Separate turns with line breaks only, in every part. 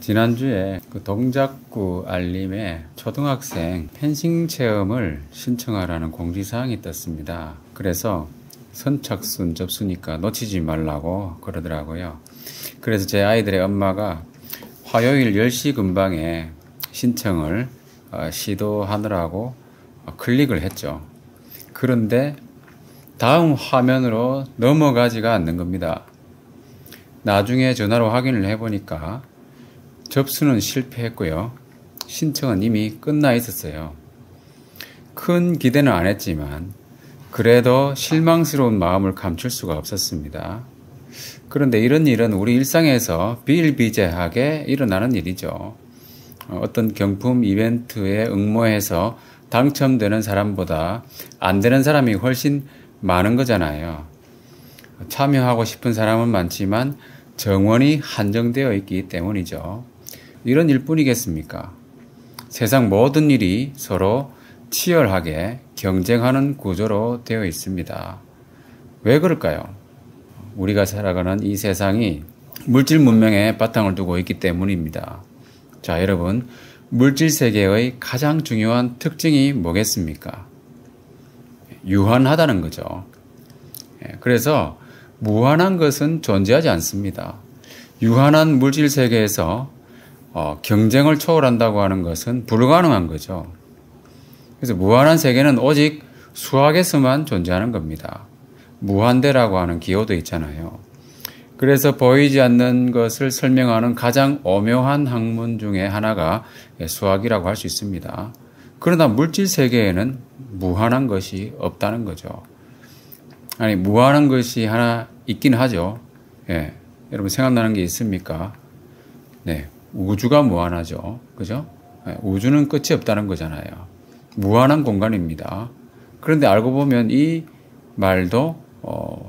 지난주에 그 동작구 알림에 초등학생 펜싱 체험을 신청하라는 공지사항이 떴습니다. 그래서 선착순 접수니까 놓치지 말라고 그러더라고요. 그래서 제 아이들의 엄마가 화요일 10시 근방에 신청을 시도하느라고 클릭을 했죠. 그런데 다음 화면으로 넘어가지가 않는 겁니다. 나중에 전화로 확인을 해보니까 접수는 실패했고요. 신청은 이미 끝나 있었어요. 큰 기대는 안 했지만 그래도 실망스러운 마음을 감출 수가 없었습니다. 그런데 이런 일은 우리 일상에서 비일비재하게 일어나는 일이죠. 어떤 경품 이벤트에 응모해서 당첨되는 사람보다 안 되는 사람이 훨씬 많은 거잖아요. 참여하고 싶은 사람은 많지만 정원이 한정되어 있기 때문이죠. 이런 일뿐이겠습니까? 세상 모든 일이 서로 치열하게 경쟁하는 구조로 되어 있습니다. 왜 그럴까요? 우리가 살아가는 이 세상이 물질 문명에 바탕을 두고 있기 때문입니다. 자, 여러분, 물질 세계의 가장 중요한 특징이 뭐겠습니까? 유한하다는 거죠. 그래서 무한한 것은 존재하지 않습니다. 유한한 물질 세계에서 경쟁을 초월한다고 하는 것은 불가능한 거죠. 그래서 무한한 세계는 오직 수학에서만 존재하는 겁니다. 무한대라고 하는 기호도 있잖아요. 그래서 보이지 않는 것을 설명하는 가장 오묘한 학문 중에 하나가 수학이라고 할 수 있습니다. 그러나 물질 세계에는 무한한 것이 없다는 거죠. 아니, 무한한 것이 하나 있긴 하죠. 예. 여러분 생각나는 게 있습니까? 네. 우주가 무한하죠. 그죠? 예. 우주는 끝이 없다는 거잖아요. 무한한 공간입니다. 그런데 알고 보면 이 말도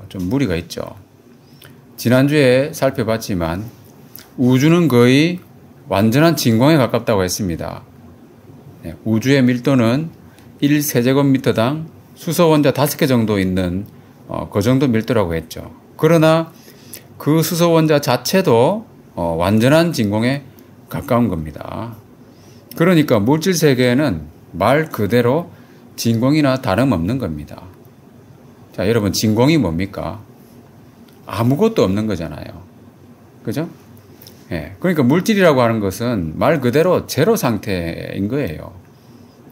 좀 무리가 있죠. 지난주에 살펴봤지만 우주는 거의 완전한 진공에 가깝다고 했습니다. 네. 우주의 밀도는 1세제곱미터당 수소 원자 5개 정도 있는 그 정도 밀도라고 했죠. 그러나 그 수소 원자 자체도 완전한 진공에 가까운 겁니다. 그러니까 물질 세계에는 말 그대로 진공이나 다름없는 겁니다. 자, 여러분, 진공이 뭡니까? 아무것도 없는 거잖아요. 그죠? 예. 그러니까 물질이라고 하는 것은 말 그대로 제로 상태인 거예요.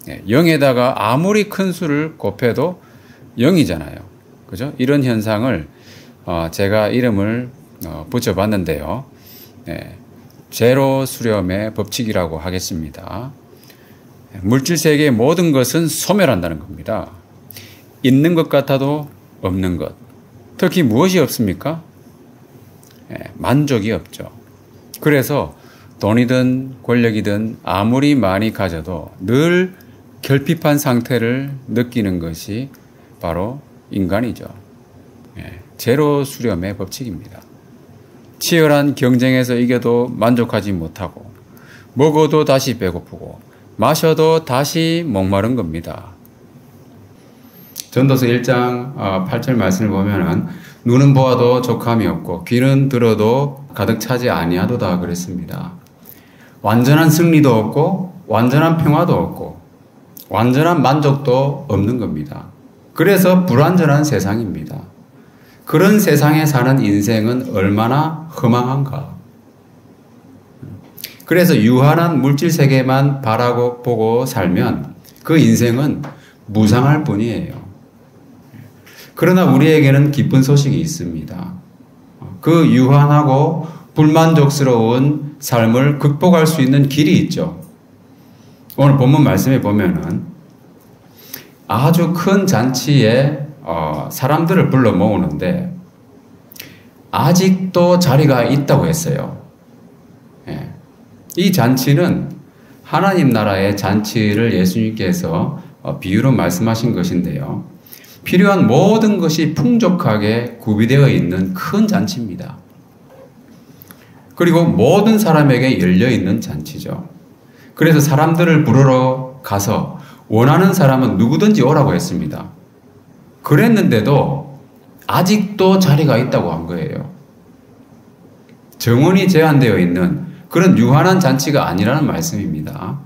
예. 0에다가 아무리 큰 수를 곱해도 0이잖아요. 그죠? 이런 현상을 제가 이름을 붙여봤는데요. 예. 제로 수렴의 법칙이라고 하겠습니다. 물질 세계의 모든 것은 소멸한다는 겁니다. 있는 것 같아도 없는 것. 특히 무엇이 없습니까? 예, 만족이 없죠. 그래서 돈이든 권력이든 아무리 많이 가져도 늘 결핍한 상태를 느끼는 것이 바로 인간이죠. 예, 제로 수렴의 법칙입니다. 치열한 경쟁에서 이겨도 만족하지 못하고 먹어도 다시 배고프고 마셔도 다시 목마른 겁니다. 전도서 1장 8절 말씀을 보면은 눈은 보아도 족함이 없고 귀는 들어도 가득 차지 아니하도다 그랬습니다. 완전한 승리도 없고 완전한 평화도 없고 완전한 만족도 없는 겁니다. 그래서 불완전한 세상입니다. 그런 세상에 사는 인생은 얼마나 허망한가. 그래서 유한한 물질 세계만 바라고 보고 살면 그 인생은 무상할 뿐이에요. 그러나 우리에게는 기쁜 소식이 있습니다. 그 유한하고 불만족스러운 삶을 극복할 수 있는 길이 있죠. 오늘 본문 말씀에 보면은 아주 큰 잔치에 사람들을 불러 모으는데 아직도 자리가 있다고 했어요. 예. 이 잔치는 하나님 나라의 잔치를 예수님께서 비유로 말씀하신 것인데요. 필요한 모든 것이 풍족하게 구비되어 있는 큰 잔치입니다. 그리고 모든 사람에게 열려있는 잔치죠. 그래서 사람들을 부르러 가서 원하는 사람은 누구든지 오라고 했습니다. 그랬는데도 아직도 자리가 있다고 한 거예요. 정원이 제한되어 있는 그런 유한한 잔치가 아니라는 말씀입니다.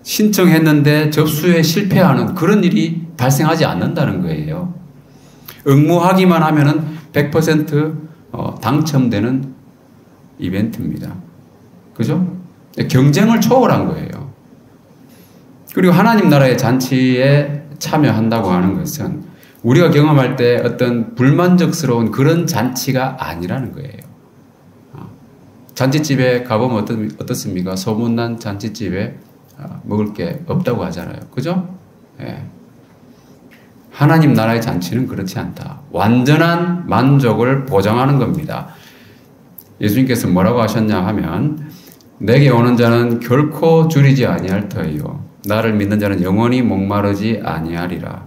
신청했는데 접수에 실패하는 그런 일이 발생하지 않는다는 거예요. 응모하기만 하면은 100% 당첨되는 이벤트입니다. 그죠? 경쟁을 초월한 거예요. 그리고 하나님 나라의 잔치에 참여한다고 하는 것은 우리가 경험할 때 어떤 불만족스러운 그런 잔치가 아니라는 거예요. 잔치집에 가보면 어떻습니까? 소문난 잔치집에 먹을 게 없다고 하잖아요. 그죠? 예. 하나님 나라의 잔치는 그렇지 않다. 완전한 만족을 보장하는 겁니다. 예수님께서 뭐라고 하셨냐 하면 내게 오는 자는 결코 줄이지 아니할 터이요 나를 믿는 자는 영원히 목마르지 아니하리라.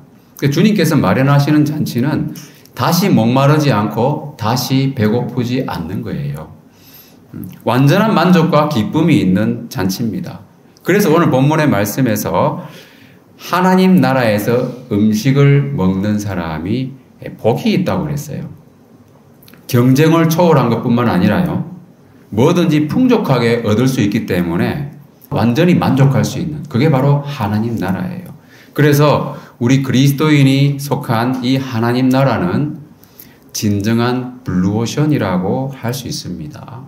주님께서 마련하시는 잔치는 다시 목마르지 않고 다시 배고프지 않는 거예요. 완전한 만족과 기쁨이 있는 잔치입니다. 그래서 오늘 본문의 말씀에서 하나님 나라에서 음식을 먹는 사람이 복이 있다고 그랬어요. 경쟁을 초월한 것뿐만 아니라요. 뭐든지 풍족하게 얻을 수 있기 때문에 완전히 만족할 수 있는 그게 바로 하나님 나라예요. 그래서 우리 그리스도인이 속한 이 하나님 나라는 진정한 블루오션이라고 할 수 있습니다.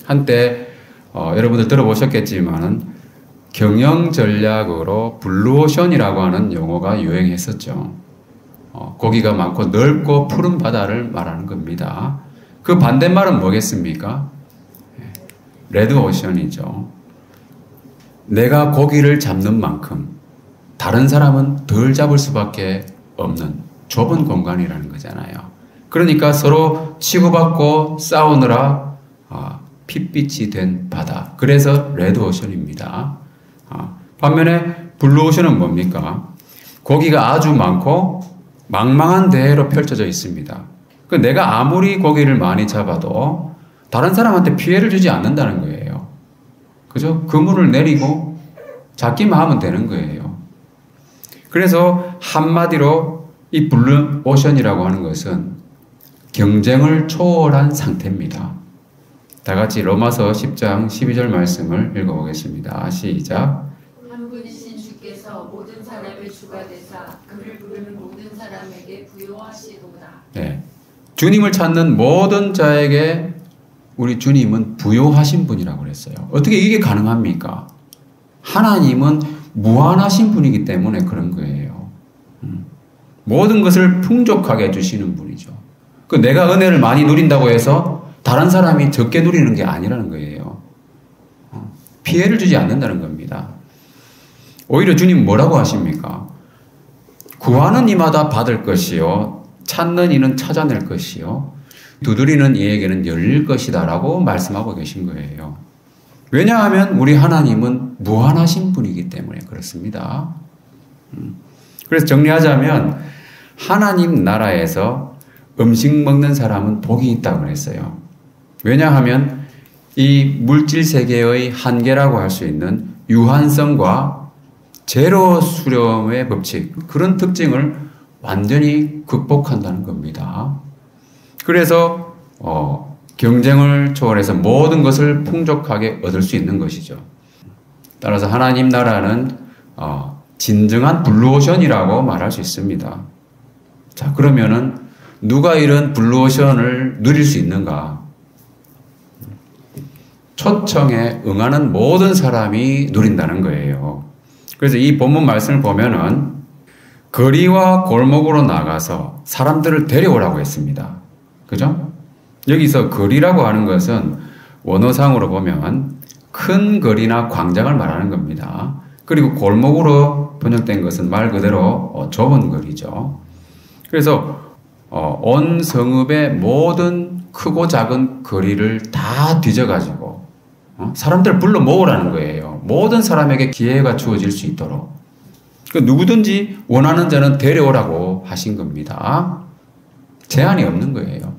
한때 여러분들 들어보셨겠지만은 경영 전략으로 블루오션이라고 하는 용어가 유행했었죠. 고기가 많고 넓고 푸른 바다를 말하는 겁니다. 그 반대말은 뭐겠습니까? 레드오션이죠. 내가 고기를 잡는 만큼 다른 사람은 덜 잡을 수밖에 없는 좁은 공간이라는 거잖아요. 그러니까 서로 치고받고 싸우느라 핏빛이 된 바다. 그래서 레드오션입니다. 반면에 블루오션은 뭡니까? 고기가 아주 많고 망망한 대해로 펼쳐져 있습니다. 내가 아무리 고기를 많이 잡아도 다른 사람한테 피해를 주지 않는다는 거예요. 그죠? 그물을 내리고 잡기만 하면 되는 거예요. 그래서 한마디로 이 블루오션이라고 하는 것은 경쟁을 초월한 상태입니다. 다 같이 로마서 10장 12절 말씀을 읽어보겠습니다. 시작.
한 분이신 주께서 모든 사람의 주가 되사 그를 부르는 모든 사람에게 부요하시도다.
네. 주님을 찾는 모든 자에게 우리 주님은 부요하신 분이라고 그랬어요. 어떻게 이게 가능합니까? 하나님은 무한하신 분이기 때문에 그런 거예요. 모든 것을 풍족하게 해주시는 분이죠. 내가 은혜를 많이 누린다고 해서 다른 사람이 적게 누리는 게 아니라는 거예요. 피해를 주지 않는다는 겁니다. 오히려 주님 뭐라고 하십니까? 구하는 이마다 받을 것이요 찾는 이는 찾아낼 것이요 두드리는 이에게는 열릴 것이다 라고 말씀하고 계신 거예요. 왜냐하면 우리 하나님은 무한하신 분이기 때문에 그렇습니다. 그래서 정리하자면 하나님 나라에서 음식 먹는 사람은 복이 있다고 그랬어요. 왜냐하면 이 물질 세계의 한계라고 할 수 있는 유한성과 제로 수렴의 법칙, 그런 특징을 완전히 극복한다는 겁니다. 그래서 경쟁을 초월해서 모든 것을 풍족하게 얻을 수 있는 것이죠. 따라서 하나님 나라는 진정한 블루오션이라고 말할 수 있습니다. 자, 그러면은 누가 이런 블루오션을 누릴 수 있는가? 초청에 응하는 모든 사람이 누린다는 거예요. 그래서 이 본문 말씀을 보면은 거리와 골목으로 나가서 사람들을 데려오라고 했습니다. 그죠? 여기서 거리라고 하는 것은 원어상으로 보면 큰 거리나 광장을 말하는 겁니다. 그리고 골목으로 번역된 것은 말 그대로 좁은 거리죠. 그래서 온 성읍의 모든 크고 작은 거리를 다 뒤져가지고 사람들을 불러 모으라는 거예요. 모든 사람에게 기회가 주어질 수 있도록. 누구든지 원하는 자는 데려오라고 하신 겁니다. 제한이 없는 거예요.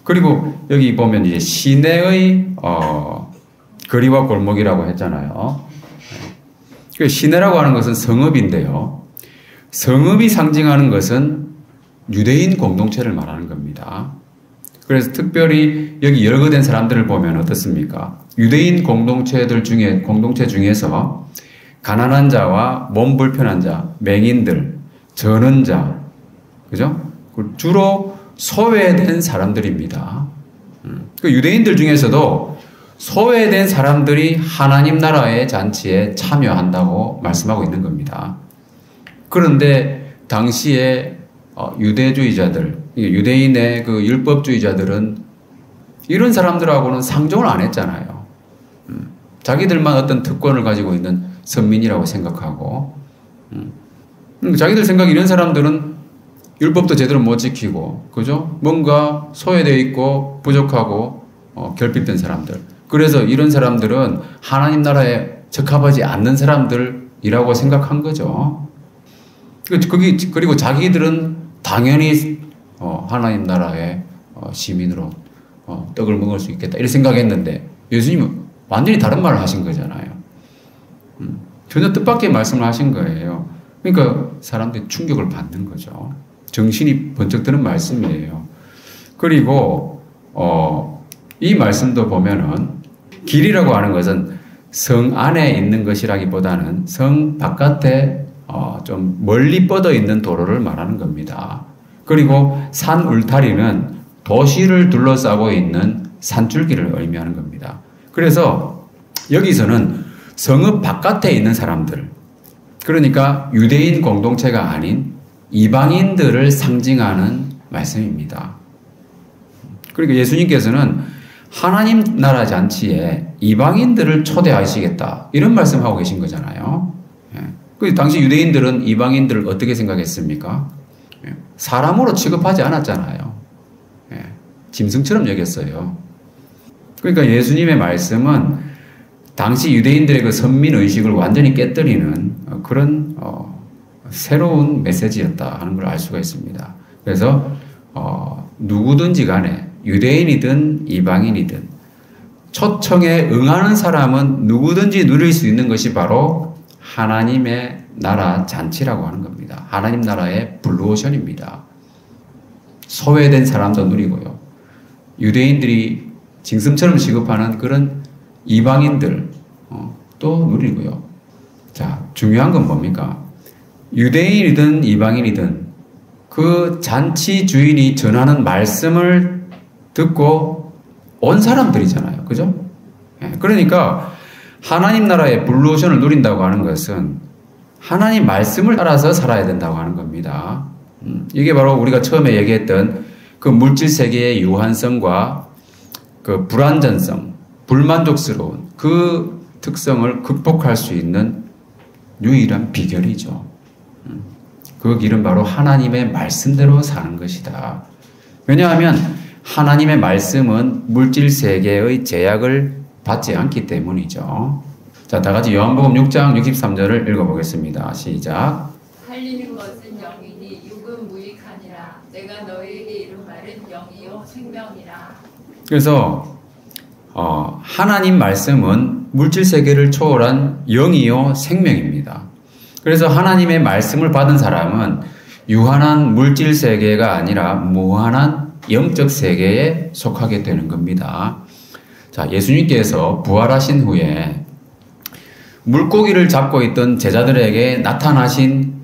그리고 여기 보면 이제 시내의 거리와 골목이라고 했잖아요. 시내라고 하는 것은 성읍인데요. 성읍이 상징하는 것은 유대인 공동체를 말하는 겁니다. 그래서 특별히 여기 열거된 사람들을 보면 어떻습니까? 유대인 공동체 중에서 가난한 자와 몸 불편한 자, 맹인들, 저는 자, 그죠? 주로 소외된 사람들입니다. 그 유대인들 중에서도 소외된 사람들이 하나님 나라의 잔치에 참여한다고 말씀하고 있는 겁니다. 그런데 당시에 유대주의자들, 유대인의 그 율법주의자들은 이런 사람들하고는 상종을 안 했잖아요. 자기들만 어떤 특권을 가지고 있는 선민이라고 생각하고, 자기들 생각 이런 사람들은 율법도 제대로 못 지키고, 그죠? 뭔가 소외되어 있고 부족하고 결핍된 사람들. 그래서 이런 사람들은 하나님 나라에 적합하지 않는 사람들이라고 생각한 거죠. 그리고 자기들은 당연히 하나님 나라의 시민으로 떡을 먹을 수 있겠다 이렇게 생각했는데 예수님은 완전히 다른 말을 하신 거잖아요. 전혀 뜻밖의 말씀을 하신 거예요. 그러니까 사람들이 충격을 받는 거죠. 정신이 번쩍 드는 말씀이에요. 그리고 이 말씀도 보면은 길이라고 하는 것은 성 안에 있는 것이라기보다는 성 바깥에 좀 멀리 뻗어 있는 도로를 말하는 겁니다. 그리고 산 울타리는 도시를 둘러싸고 있는 산줄기를 의미하는 겁니다. 그래서 여기서는 성읍 바깥에 있는 사람들, 그러니까 유대인 공동체가 아닌 이방인들을 상징하는 말씀입니다. 그러니까 예수님께서는 하나님 나라 잔치에 이방인들을 초대하시겠다 이런 말씀하고 계신 거잖아요. 그 당시 유대인들은 이방인들을 어떻게 생각했습니까? 사람으로 취급하지 않았잖아요. 짐승처럼 여겼어요. 그러니까 예수님의 말씀은 당시 유대인들의 그 선민의식을 완전히 깨뜨리는 그런 새로운 메시지였다 하는 걸 알 수가 있습니다. 그래서 누구든지 간에 유대인이든 이방인이든 초청에 응하는 사람은 누구든지 누릴 수 있는 것이 바로 하나님의 나라 잔치라고 하는 겁니다. 하나님 나라의 블루오션입니다. 소외된 사람도 누리고요. 유대인들이 짐승처럼 취급하는 그런 이방인들 또 누리고요. 자, 중요한 건 뭡니까? 유대인이든 이방인이든 그 잔치 주인이 전하는 말씀을 듣고 온 사람들이잖아요. 그죠? 그러니까 하나님 나라의 블루오션을 누린다고 하는 것은 하나님 말씀을 따라서 살아야 된다고 하는 겁니다. 이게 바로 우리가 처음에 얘기했던 그 물질 세계의 유한성과 그 불완전성, 불만족스러운 그 특성을 극복할 수 있는 유일한 비결이죠. 그 길은 바로 하나님의 말씀대로 사는 것이다. 왜냐하면 하나님의 말씀은 물질 세계의 제약을 받지 않기 때문이죠. 자, 다 같이 요한복음 6장 63절을 읽어보겠습니다. 시작.
살리는 것은 영이니 육은 무익하니라. 내가 너희에게 이른 말은 영이요 생명이라.
그래서 하나님 말씀은 물질 세계를 초월한 영이요 생명입니다. 그래서 하나님의 말씀을 받은 사람은 유한한 물질 세계가 아니라 무한한 영적 세계에 속하게 되는 겁니다. 자, 예수님께서 부활하신 후에 물고기를 잡고 있던 제자들에게 나타나신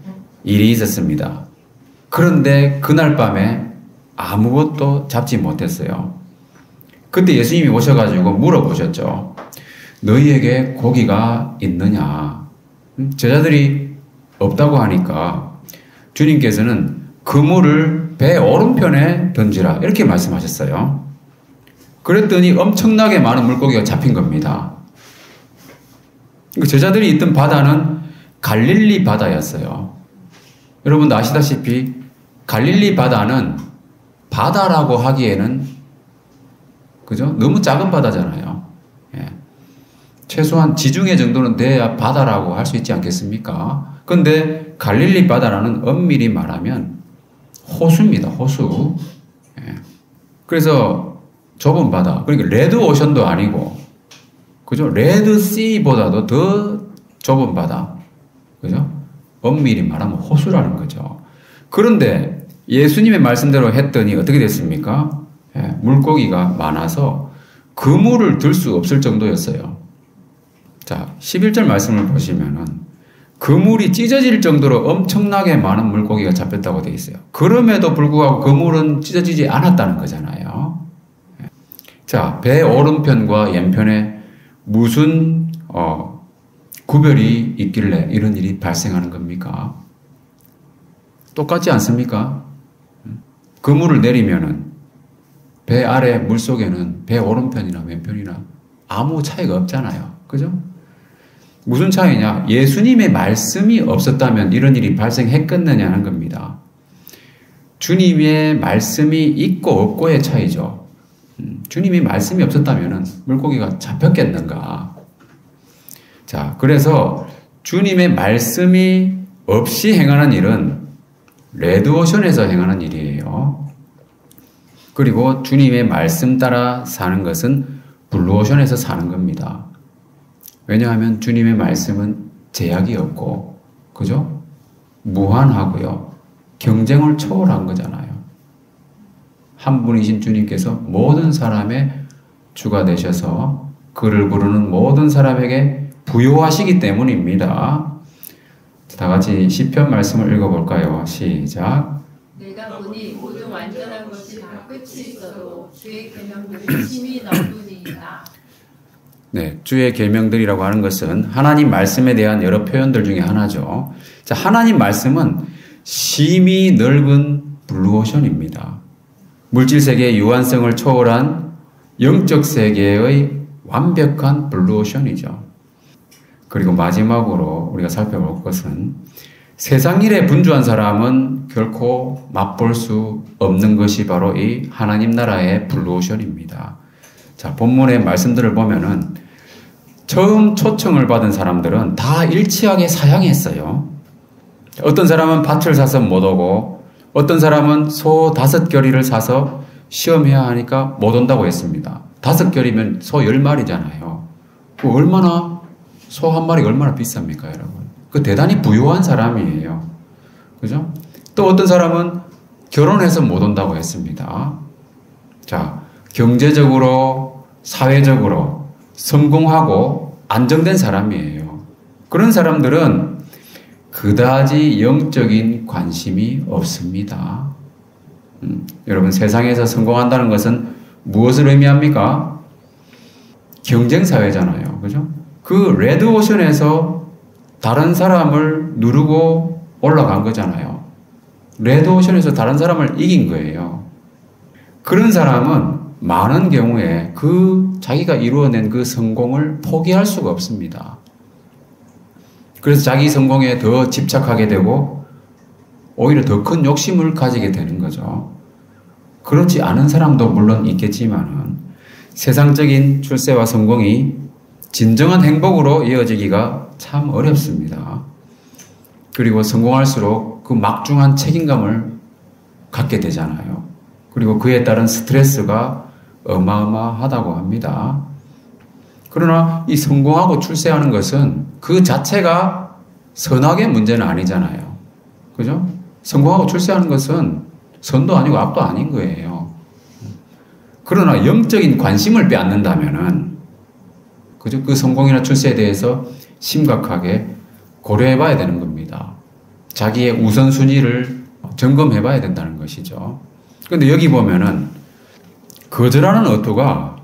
일이 있었습니다. 그런데 그날 밤에 아무것도 잡지 못했어요. 그때 예수님이 오셔가지고 물어보셨죠. 너희에게 고기가 있느냐? 제자들이 없다고 하니까 주님께서는 그물을 배 오른편에 던지라 이렇게 말씀하셨어요. 그랬더니 엄청나게 많은 물고기가 잡힌 겁니다. 제자들이 있던 바다는 갈릴리 바다였어요. 여러분도 아시다시피 갈릴리 바다는 바다라고 하기에는 그죠? 너무 작은 바다잖아요. 예. 최소한 지중해 정도는 돼야 바다라고 할 수 있지 않겠습니까? 근데 갈릴리 바다라는 엄밀히 말하면 호수입니다. 호수. 예. 그래서 좁은 바다. 그러니까 레드 오션도 아니고, 그죠? 레드 씨보다도 더 좁은 바다. 그죠? 엄밀히 말하면 호수라는 거죠. 그런데 예수님의 말씀대로 했더니 어떻게 됐습니까? 물고기가 많아서 그물을 들 수 없을 정도였어요. 자, 11절 말씀을 보시면은 그물이 찢어질 정도로 엄청나게 많은 물고기가 잡혔다고 되어 있어요. 그럼에도 불구하고 그물은 찢어지지 않았다는 거잖아요. 자, 배 오른편과 왼편에 무슨 구별이 있길래 이런 일이 발생하는 겁니까? 똑같지 않습니까? 그물을 내리면은 배 아래 물속에는 배 오른편이나 왼편이나 아무 차이가 없잖아요. 그죠? 무슨 차이냐? 예수님의 말씀이 없었다면 이런 일이 발생했겠느냐는 겁니다. 주님의 말씀이 있고 없고의 차이죠. 주님이 말씀이 없었다면 물고기가 잡혔겠는가? 자, 그래서 주님의 말씀이 없이 행하는 일은 레드오션에서 행하는 일이에요. 그리고 주님의 말씀 따라 사는 것은 블루오션에서 사는 겁니다. 왜냐하면 주님의 말씀은 제약이 없고, 그죠? 무한하고요. 경쟁을 초월한 거잖아요. 한 분이신 주님께서 모든 사람의 주가 되셔서 그를 부르는 모든 사람에게 부요하시기 때문입니다. 다 같이 시편 말씀을 읽어볼까요? 시작.
내가 보니 모든 완전한 것이 다 끝이 있어도 주의 계명들은 심히 넓으니이다.
네, 주의 계명들이라고 하는 것은 하나님 말씀에 대한 여러 표현들 중에 하나죠. 자, 하나님 말씀은 심히 넓은 블루오션입니다. 물질 세계의 유한성을 초월한 영적 세계의 완벽한 블루오션이죠. 그리고 마지막으로 우리가 살펴볼 것은 세상 일에 분주한 사람은 결코 맛볼 수 없는 것이 바로 이 하나님 나라의 블루오션입니다. 자, 본문의 말씀들을 보면은 처음 초청을 받은 사람들은 다 일치하게 사양했어요. 어떤 사람은 밭을 사서 못 오고 어떤 사람은 소 5결이를 사서 시험해야 하니까 못 온다고 했습니다. 5결이면 소 10마리잖아요. 얼마나 소 한 마리가 얼마나 비쌉니까, 여러분? 그 대단히 부유한 사람이에요. 그죠? 또 어떤 사람은 결혼해서 못 온다고 했습니다. 자, 경제적으로, 사회적으로 성공하고 안정된 사람이에요. 그런 사람들은 그다지 영적인 관심이 없습니다. 여러분, 세상에서 성공한다는 것은 무엇을 의미합니까? 경쟁사회잖아요. 그죠? 그 레드오션에서 다른 사람을 누르고 올라간 거잖아요. 레드오션에서 다른 사람을 이긴 거예요. 그런 사람은 많은 경우에 자기가 이루어낸 그 성공을 포기할 수가 없습니다. 그래서 자기 성공에 더 집착하게 되고 오히려 더 큰 욕심을 가지게 되는 거죠. 그렇지 않은 사람도 물론 있겠지만은 세상적인 출세와 성공이 진정한 행복으로 이어지기가 참 어렵습니다. 그리고 성공할수록 그 막중한 책임감을 갖게 되잖아요. 그리고 그에 따른 스트레스가 어마어마하다고 합니다. 그러나 이 성공하고 출세하는 것은 그 자체가 선악의 문제는 아니잖아요. 그죠? 성공하고 출세하는 것은 선도 아니고 악도 아닌 거예요. 그러나 영적인 관심을 빼앗는다면은, 그죠? 그 성공이나 출세에 대해서 심각하게 고려해 봐야 되는 겁니다. 자기의 우선순위를 점검해 봐야 된다는 것이죠. 그런데 여기 보면은 거절하는 어투가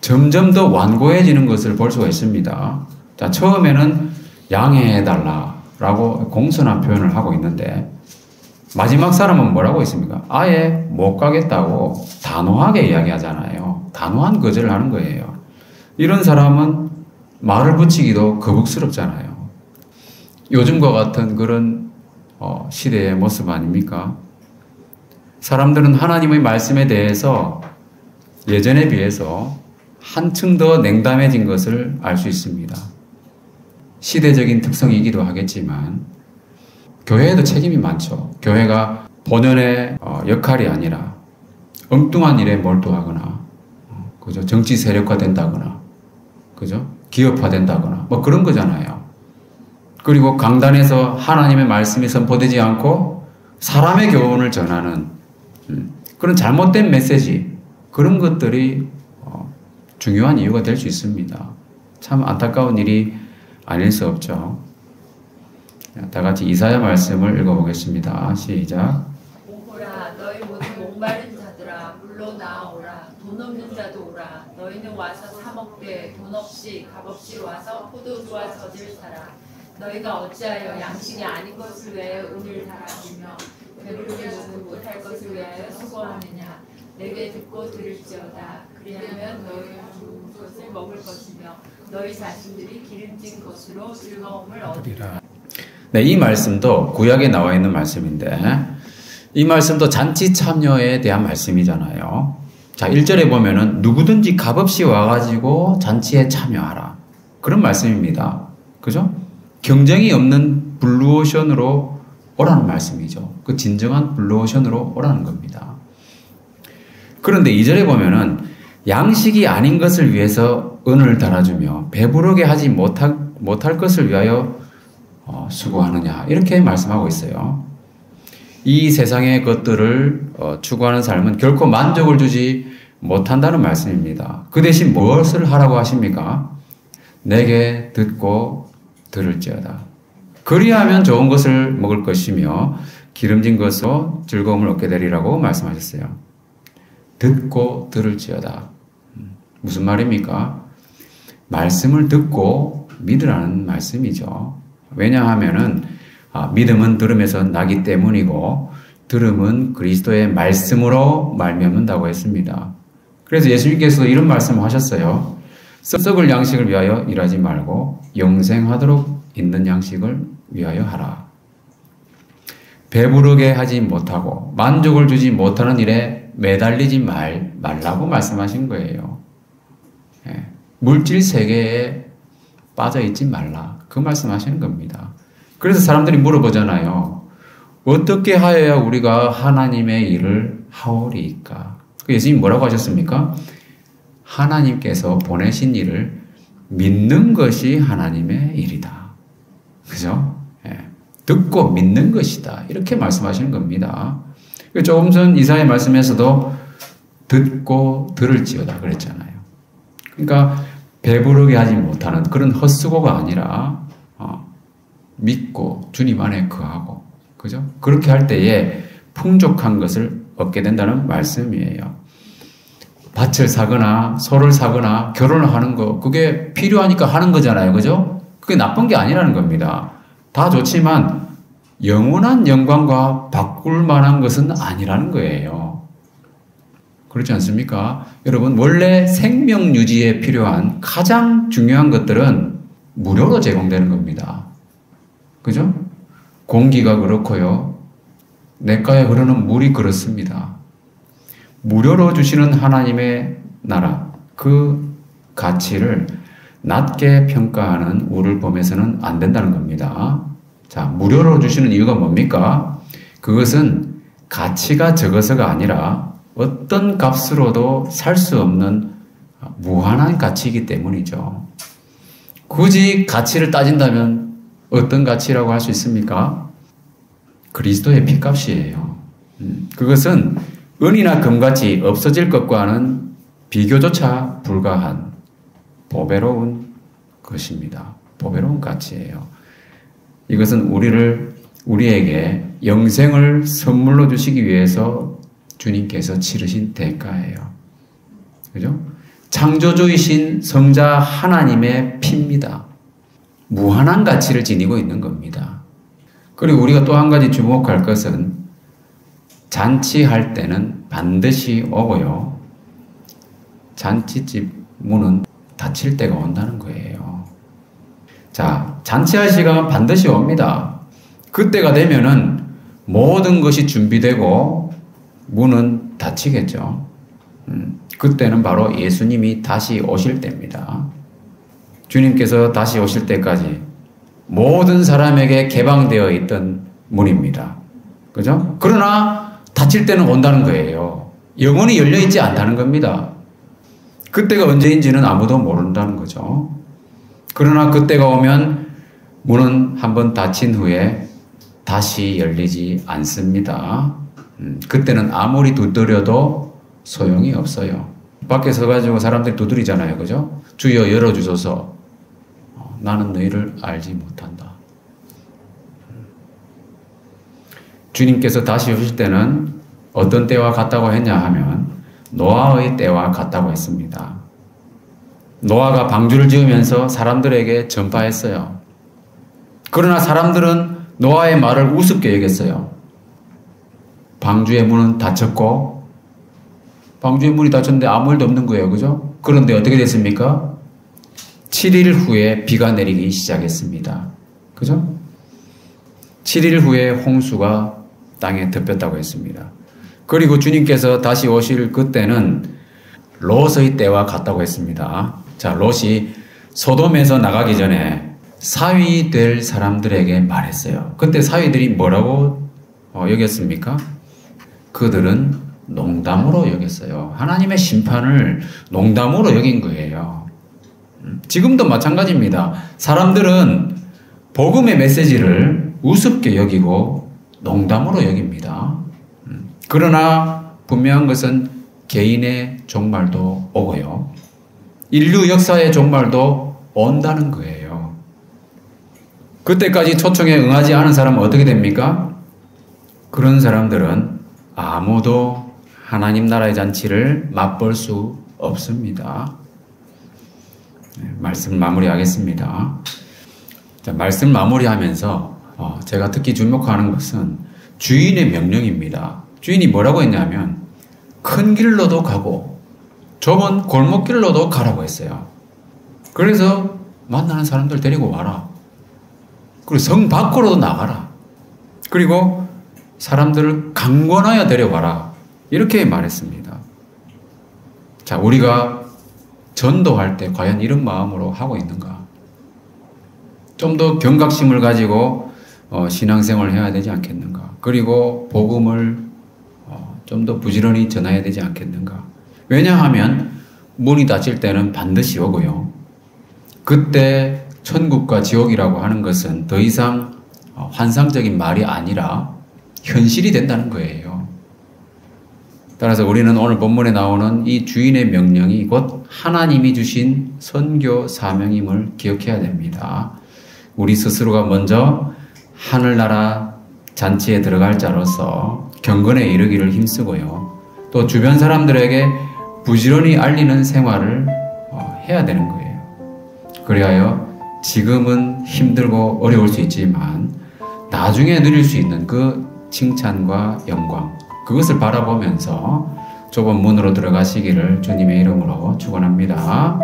점점 더 완고해지는 것을 볼 수가 있습니다. 자, 처음에는 양해해달라라고 공손한 표현을 하고 있는데 마지막 사람은 뭐라고 했습니까? 아예 못 가겠다고 단호하게 이야기하잖아요. 단호한 거절을 하는 거예요. 이런 사람은 말을 붙이기도 거북스럽잖아요. 요즘과 같은 그런 시대의 모습 아닙니까? 사람들은 하나님의 말씀에 대해서 예전에 비해서 한층 더 냉담해진 것을 알 수 있습니다. 시대적인 특성이기도 하겠지만 교회에도 책임이 많죠. 교회가 본연의 역할이 아니라 엉뚱한 일에 몰두하거나, 그죠? 정치 세력화된다거나, 그죠? 기업화된다거나, 뭐 그런 거잖아요. 그리고 강단에서 하나님의 말씀이 선포되지 않고 사람의 교훈을 전하는 그런 잘못된 메시지, 그런 것들이 중요한 이유가 될 수 있습니다. 참 안타까운 일이 아닐 수 없죠. 다 같이 이사야 말씀을 읽어보겠습니다. 시작.
오호라 너희 모든 목마른 자들아 물러 나아오라. 돈 없는 자도 오라. 너희는 와서 사 먹되 돈 없이 값없이 와서 포도주와 젖을 사라. 너희가 어찌하여 양식이 아닌 것을 위하여 은을 달아주며 배부르게 먹지 못할 것을 위하여 수고하느냐. 내게 듣고 들을지어다. 그리하면 너희가 좋은 것을 먹을 것이며 너희 자신들이 기름진 것으로 즐거움을 얻으리라.
네, 이 말씀도 구약에 나와 있는 말씀인데 이 말씀도 잔치 참여에 대한 말씀이잖아요. 자, 1절에 보면은 누구든지 값없이 와가지고 잔치에 참여하라. 그런 말씀입니다. 그죠? 경쟁이 없는 블루오션으로 오라는 말씀이죠. 그 진정한 블루오션으로 오라는 겁니다. 그런데 2절에 보면은 양식이 아닌 것을 위해서 은을 달아주며 배부르게 하지 못할 것을 위하여 수고하느냐 이렇게 말씀하고 있어요. 이 세상의 것들을 추구하는 삶은 결코 만족을 주지 못한다는 말씀입니다. 그 대신 무엇을 하라고 하십니까? 내게 듣고 들을지어다. 그리하면 좋은 것을 먹을 것이며 기름진 것으로 즐거움을 얻게 되리라고 말씀하셨어요. 듣고 들을지어다. 무슨 말입니까? 말씀을 듣고 믿으라는 말씀이죠. 왜냐하면은 믿음은 들음에서 나기 때문이고 들음은 그리스도의 말씀으로 말미암는다고 했습니다. 그래서 예수님께서도 이런 말씀을 하셨어요. 썩을 양식을 위하여 일하지 말고 영생하도록 있는 양식을 위하여 하라. 배부르게 하지 못하고 만족을 주지 못하는 일에 매달리지 말라고 말씀하신 거예요. 물질 세계에 빠져 있지 말라. 그 말씀하시는 겁니다. 그래서 사람들이 물어보잖아요. 어떻게 하여야 우리가 하나님의 일을 하오리까? 예수님이 뭐라고 하셨습니까? 하나님께서 보내신 일을 믿는 것이 하나님의 일이다. 그죠? 듣고 믿는 것이다. 이렇게 말씀하시는 겁니다. 조금 전 이사야 말씀에서도 듣고 들을지어다 그랬잖아요. 그러니까 배부르게 하지 못하는 그런 헛수고가 아니라 믿고 주님 안에 거하고 그죠? 그렇게 할 때에 풍족한 것을 얻게 된다는 말씀이에요. 밭을 사거나 소를 사거나 결혼을 하는 거 그게 필요하니까 하는 거잖아요. 그죠? 그게 나쁜 게 아니라는 겁니다. 다 좋지만 영원한 영광과 바꿀 만한 것은 아니라는 거예요. 그렇지 않습니까? 여러분 원래 생명 유지에 필요한 가장 중요한 것들은 무료로 제공되는 겁니다. 그죠? 공기가 그렇고요. 냇가에 흐르는 물이 그렇습니다. 무료로 주시는 하나님의 나라, 그 가치를 낮게 평가하는 우리를 보면서는 안 된다는 겁니다. 자, 무료로 주시는 이유가 뭡니까? 그것은 가치가 적어서가 아니라 어떤 값으로도 살 수 없는 무한한 가치이기 때문이죠. 굳이 가치를 따진다면 어떤 가치라고 할 수 있습니까? 그리스도의 피값이에요. 그것은 은이나 금같이 없어질 것과는 비교조차 불가한 보배로운 것입니다. 보배로운 가치예요. 이것은 우리에게 영생을 선물로 주시기 위해서 주님께서 치르신 대가예요. 그죠? 창조주이신 성자 하나님의 피입니다. 무한한 가치를 지니고 있는 겁니다. 그리고 우리가 또 한 가지 주목할 것은 잔치할 때는 반드시 오고요. 잔치집 문은 닫힐 때가 온다는 거예요. 자, 잔치할 시간은 반드시 옵니다. 그때가 되면은 모든 것이 준비되고 문은 닫히겠죠. 그때는 바로 예수님이 다시 오실 때입니다. 주님께서 다시 오실 때까지 모든 사람에게 개방되어 있던 문입니다. 그죠? 그러나 닫힐 때는 온다는 거예요. 영원히 열려있지 않다는 겁니다. 그때가 언제인지는 아무도 모른다는 거죠. 그러나 그때가 오면 문은 한번 닫힌 후에 다시 열리지 않습니다. 그때는 아무리 두드려도 소용이 없어요. 밖에 서가지고 사람들이 두드리잖아요. 그죠? 주여 열어주소서. 나는 너희를 알지 못한다. 주님께서 다시 오실 때는 어떤 때와 같다고 했냐 하면 노아의 때와 같다고 했습니다. 노아가 방주를 지으면서 사람들에게 전파했어요. 그러나 사람들은 노아의 말을 우습게 여겼어요. 방주의 문은 닫혔고 방주의 문이 닫혔는데 아무 일도 없는 거예요. 그죠? 그런데 어떻게 됐습니까? 7일 후에 비가 내리기 시작했습니다. 그죠? 7일 후에 홍수가 땅에 덮였다고 했습니다. 그리고 주님께서 다시 오실 그때는 롯의 때와 같다고 했습니다. 자, 롯이 소돔에서 나가기 전에 사위 될 사람들에게 말했어요. 그때 사위들이 뭐라고 여겼습니까? 그들은 농담으로 여겼어요. 하나님의 심판을 농담으로 여긴 거예요. 지금도 마찬가지입니다. 사람들은 복음의 메시지를 우습게 여기고 농담으로 여깁니다. 그러나 분명한 것은 개인의 종말도 오고요. 인류 역사의 종말도 온다는 거예요. 그때까지 초청에 응하지 않은 사람은 어떻게 됩니까? 그런 사람들은 아무도 하나님 나라의 잔치를 맛볼 수 없습니다. 말씀 마무리하겠습니다. 자, 말씀 마무리하면서 제가 특히 주목하는 것은 주인의 명령입니다. 주인이 뭐라고 했냐면 큰 길로도 가고 좁은 골목길로도 가라고 했어요. 그래서 만나는 사람들 데리고 와라. 그리고 성 밖으로도 나가라. 그리고 사람들을 강권하여 데려와라. 이렇게 말했습니다. 자, 우리가 전도할 때 과연 이런 마음으로 하고 있는가? 좀 더 경각심을 가지고 신앙생활을 해야 되지 않겠는가? 그리고 복음을 좀 더 부지런히 전해야 되지 않겠는가? 왜냐하면 문이 닫힐 때는 반드시 오고요. 그때 천국과 지옥이라고 하는 것은 더 이상 환상적인 말이 아니라 현실이 된다는 거예요. 따라서 우리는 오늘 본문에 나오는 이 주인의 명령이 곧 하나님이 주신 선교 사명임을 기억해야 됩니다. 우리 스스로가 먼저 하늘나라 잔치에 들어갈 자로서 경건에 이르기를 힘쓰고요. 또 주변 사람들에게 부지런히 알리는 생활을 해야 되는 거예요. 그리하여 지금은 힘들고 어려울 수 있지만 나중에 누릴 수 있는 그 칭찬과 영광, 그것을 바라보면서 좁은 문으로 들어가시기를 주님의 이름으로 축원합니다.